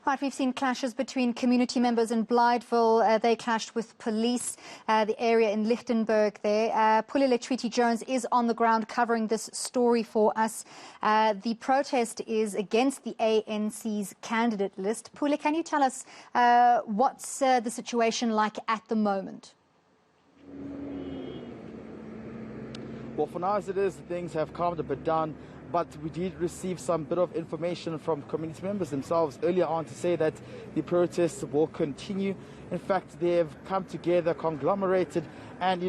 Right, we've seen clashes between community members in Blydeville. They clashed with police, the area in Lichtenburg there. Pule Letshwiti-Jones is on the ground covering this story for us. The protest is against the ANC's candidate list. Pule, can you tell us what's the situation like at the moment? Well, for now as it is, things have calmed a bit down, but we did receive some bit of information from community members themselves earlier on to say that the protests will continue. In fact, they have come together, conglomerated, and,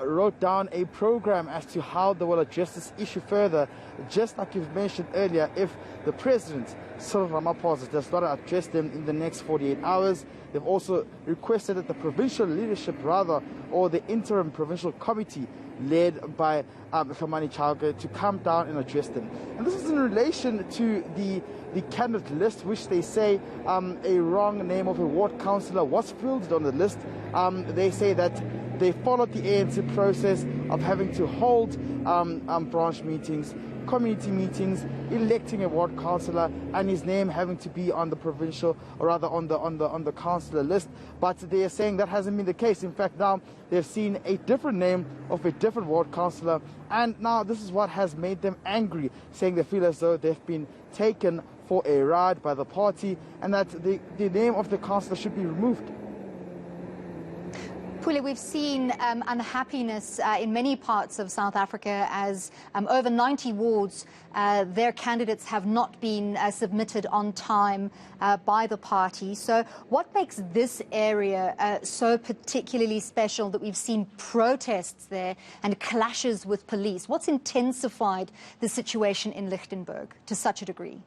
wrote down a program as to how they will address this issue further. Just like you've mentioned earlier, if the president, Cyril Ramaphosa, does not address them in the next 48 hours, they've also requested that the provincial leadership, or the interim provincial committee, led by Kamani Chauke, to come down and address them. And this is in relation to the candidate list, which they say a wrong name of a ward councillor was filled on the list. They say that they followed the ANC process of having to hold branch meetings, community meetings, electing a ward councillor, and his name having to be on the provincial, or rather on the councillor list. But they are saying that hasn't been the case. In fact, now they've seen a different name of a different ward councillor, and now this is what has made them angry, saying they feel as though they've been taken for a ride by the party, and that the name of the councillor should be removed. Pule, we've seen unhappiness in many parts of South Africa as over 90 wards, their candidates have not been submitted on time by the party. So what makes this area so particularly special that we've seen protests there and clashes with police? What's intensified the situation in Lichtenburg to such a degree?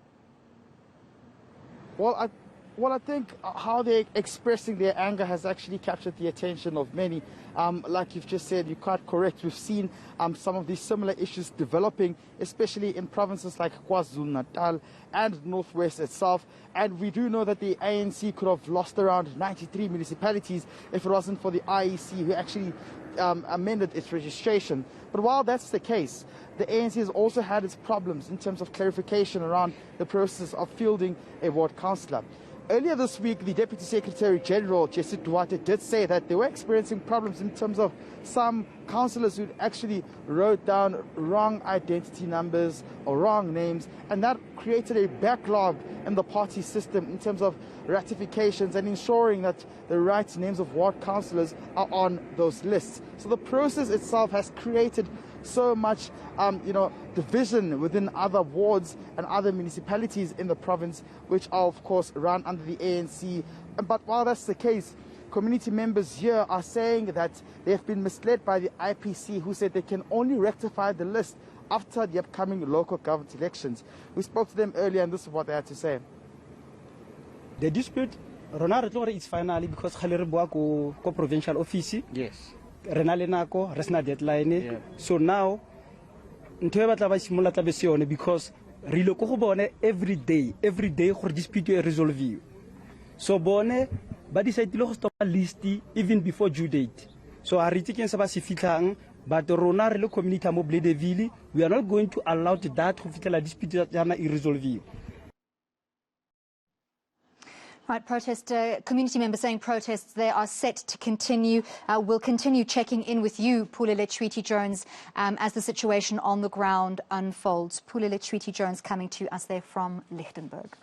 Well, I think how they're expressing their anger has actually captured the attention of many. Like you've just said, you're quite correct. We've seen some of these similar issues developing, especially in provinces like KwaZulu-Natal and Northwest itself. And we do know that the ANC could have lost around 93 municipalities if it wasn't for the IEC, who actually amended its registration. But while that's the case, the ANC has also had its problems in terms of clarification around the process of fielding a ward councillor. Earlier this week, the Deputy Secretary General, Jesse Duarte, did say that they were experiencing problems in terms of some councillors who actually wrote down wrong identity numbers or wrong names, and that created a backlog in the party system in terms of ratifications and ensuring that the right names of ward councillors are on those lists. So the process itself has created so much, division within other wards and other municipalities in the province, which are, of course, run under the ANC. But while that's the case, community members here are saying that they have been misled by the IPC, who said they can only rectify the list after the upcoming local government elections. We spoke to them earlier, and this is what they had to say. The dispute, is finally because ko provincial office. Yes. Resna deadline. Yeah. So now, because every day for dispute resolve. So bone, but decide to stop a list even before due date. So I retake but Rona relo community mo Blydeville, we are not going to allow that to dispute irresolve. Right, community members saying protests there are set to continue. We'll continue checking in with you, Pule Letshwiti-Jones, as the situation on the ground unfolds. Pule Letshwiti-Jones coming to us there from Lichtenburg.